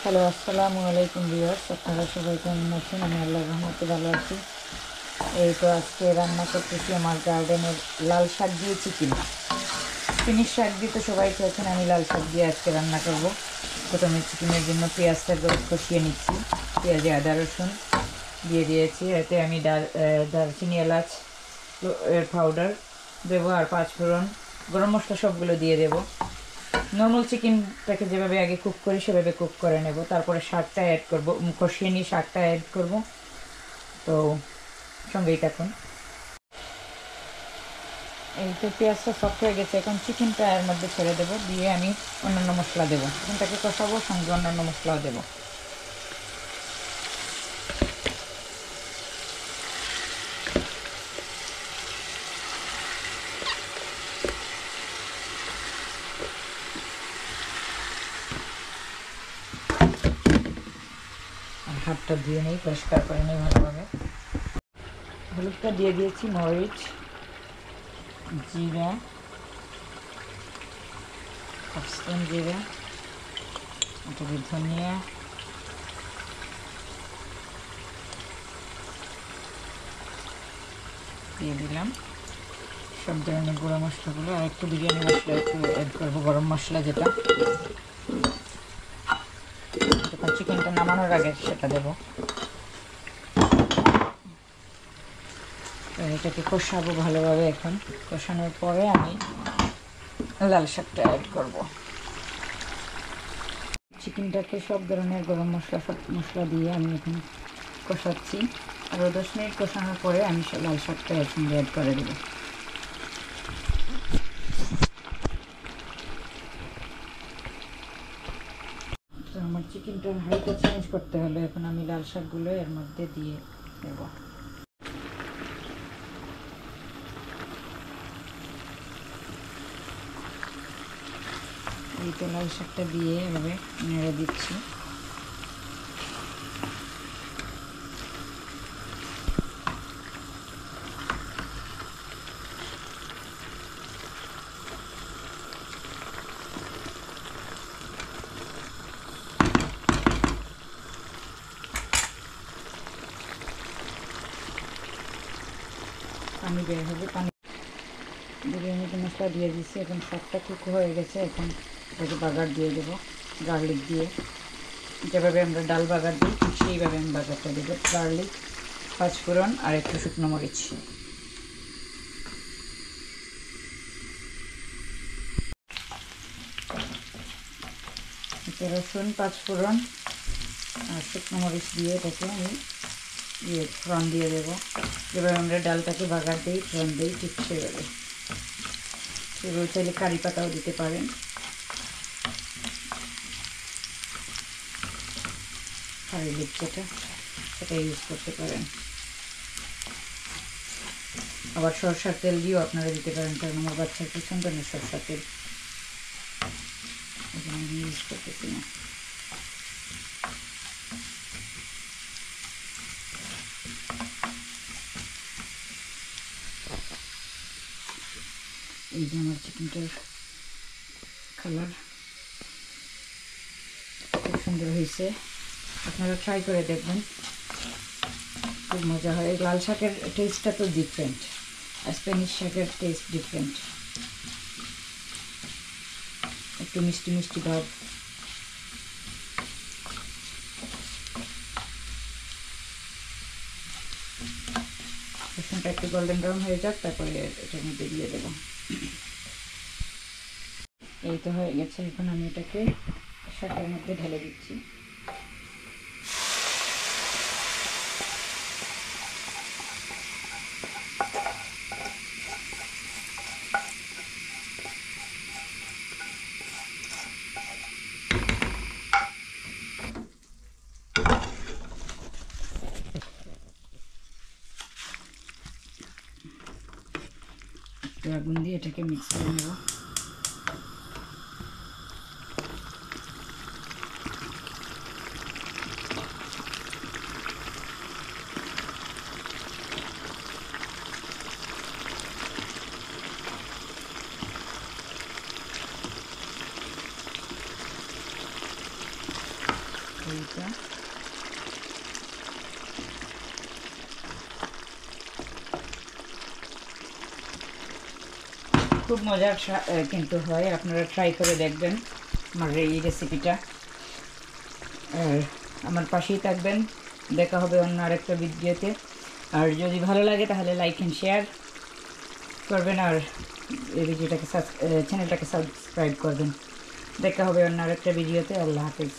Hello, আসসালামু আলাইকুম viewers. আপনারা সবাই কেমন আছেন? আমি আল্লাহর রহমতে ভালো আছি। এই তো আজকে রান্না করতেছি আমার গার্ডেনের লাল শাক দিয়ে চিকেন। ফিনিশ শাক দিয়ে তো সবাই খেয়েছেন, আমি লাল শাক দিয়ে আজকে রান্না করব। প্রথমে চিকেনের জন্য পেঁয়াজটা কষিয়ে নিচ্ছি। পেঁয়াজে আদা রসুন দিয়ে দিয়েছি, এতে আমি দারচিনি এলাচ পাউডার দেবো, আর পাঁচফোড়ন গরম মশলা সবগুলো দিয়ে দেবো। নর্মাল চিকেনটাকে যেভাবে আগে কুক করি সেভাবে কুক করে নেব, তারপরে শাকটা অ্যাড করব, কষিয়ে নিয়ে শাকটা অ্যাড করব। তো সঙ্গেই থাকুন। এই তো পেঁয়াজটা সফট হয়ে গেছে, এখন চিকেনটা এর মধ্যে ছেড়ে দেবো, দিয়ে আমি অন্যান্য মশলা দেবো। চিকেনটাকে কষাবো, সঙ্গে অন্যান্য মশলাও দেবো। আর হাতটা ধুয়ে নিই, পরিষ্কার করে নিই ভালোভাবে। হলুদটা দিয়ে দিয়েছি, মরিচ, জিরা, পাঁচফোড়ন জিরা, এটাকে ধনিয়া, দিয়ে দিলাম সব ধরনের গুঁড়ো মশলাগুলো, আর একটু বিরিয়ানি মশলা একটু অ্যাড করবো, গরম মশলা যেটা, যখন চিকেনটা নামানোর আগে সেটা দেবো। এটাকে কষাবো ভালোভাবে। এখন কষানোর পরে আমি লাল শাকটা অ্যাড করব। চিকেনটাকে সব ধরনের গরম মশলা, সব মশলা দিয়ে আমি এখন কষাচ্ছি। আরও 10 মিনিট কষানোর পরে আমি লাল শাকটা এর সঙ্গে অ্যাড করে দেবো। তো আমার চিকেনটার হাইটা চেঞ্জ করতে হলে এখন আমি লাল শাকগুলো এর মধ্যে দিয়ে দেবো। এই তো লাল শাকটা দিয়ে এভাবে নেড়ে দিচ্ছি। পানি বের হবে, পানি বিরিয়ানিতে মশলা দিয়ে দিচ্ছি। এখন শাকটা কুক হয়ে গেছে, এখন এটাকে বাগার দিয়ে দেবো গার্লিক দিয়ে। যেভাবে আমরা ডাল বাগার দিই ঠিক সেইভাবে আমি বাগারটা দেবো। গার্লিক, পাঁচফোড়ন আর একটু শুকনো মরিচ। রসুন, পাঁচফোড়ন আর শুকনো মরিচ দিয়ে এটাকে আমি ফোড়ন দিয়ে দেবো। যেভাবে আমরা ডালটাকে বাগার দিই, ফোড়ন দিই, ঠিক সেভাবে। সেভাবে চাইলে কারি পাতাও দিতে পারেন। কারি লিপ যেটা, সেটা ইউজ করতে পারেন। আবার সরষার তেল দিয়েও আপনারা দিতে পারেন, কারণ আমার বাচ্চার পছন্দ না সরষার তেল, আমি ইউজ করতেছি না। এই যে আমার চিকেনটার কালার খুব সুন্দর হয়েছে, আপনারা ট্রাই করে দেখবেন, খুব মজা হয়। লাল শাকের টেস্টটা তো ডিফারেন্ট, স্প্যানিশ শাকের টেস্ট ডিফারেন্ট, একটু মিষ্টি মিষ্টি ভাব। রসুনটা একটু গোল্ডেন ব্রাউন হয়ে যাক, তারপরে এটার মধ্যে দিয়ে দেবো। এই তো হয়ে গেছে, এখন আমি এটাকে শাকের মধ্যে ঢেলে দিচ্ছি। একটু আগুন দিয়ে এটাকে মিক্স করে নেব। ঝোলটা। খুব মজার কিন্তু হয়, আপনারা ট্রাই করে দেখবেন আমার এই রেসিপিটা। আর আমার পাশেই থাকবেন, দেখা হবে অন্য আরেকটা ভিডিওতে। আর যদি ভালো লাগে তাহলে লাইক অ্যান্ড শেয়ার করবেন, আর এই ভিডিওটাকে চ্যানেলটাকে সাবস্ক্রাইব করবেন। দেখা হবে অন্য আরেকটা ভিডিওতে। আল্লাহ হাফেজ।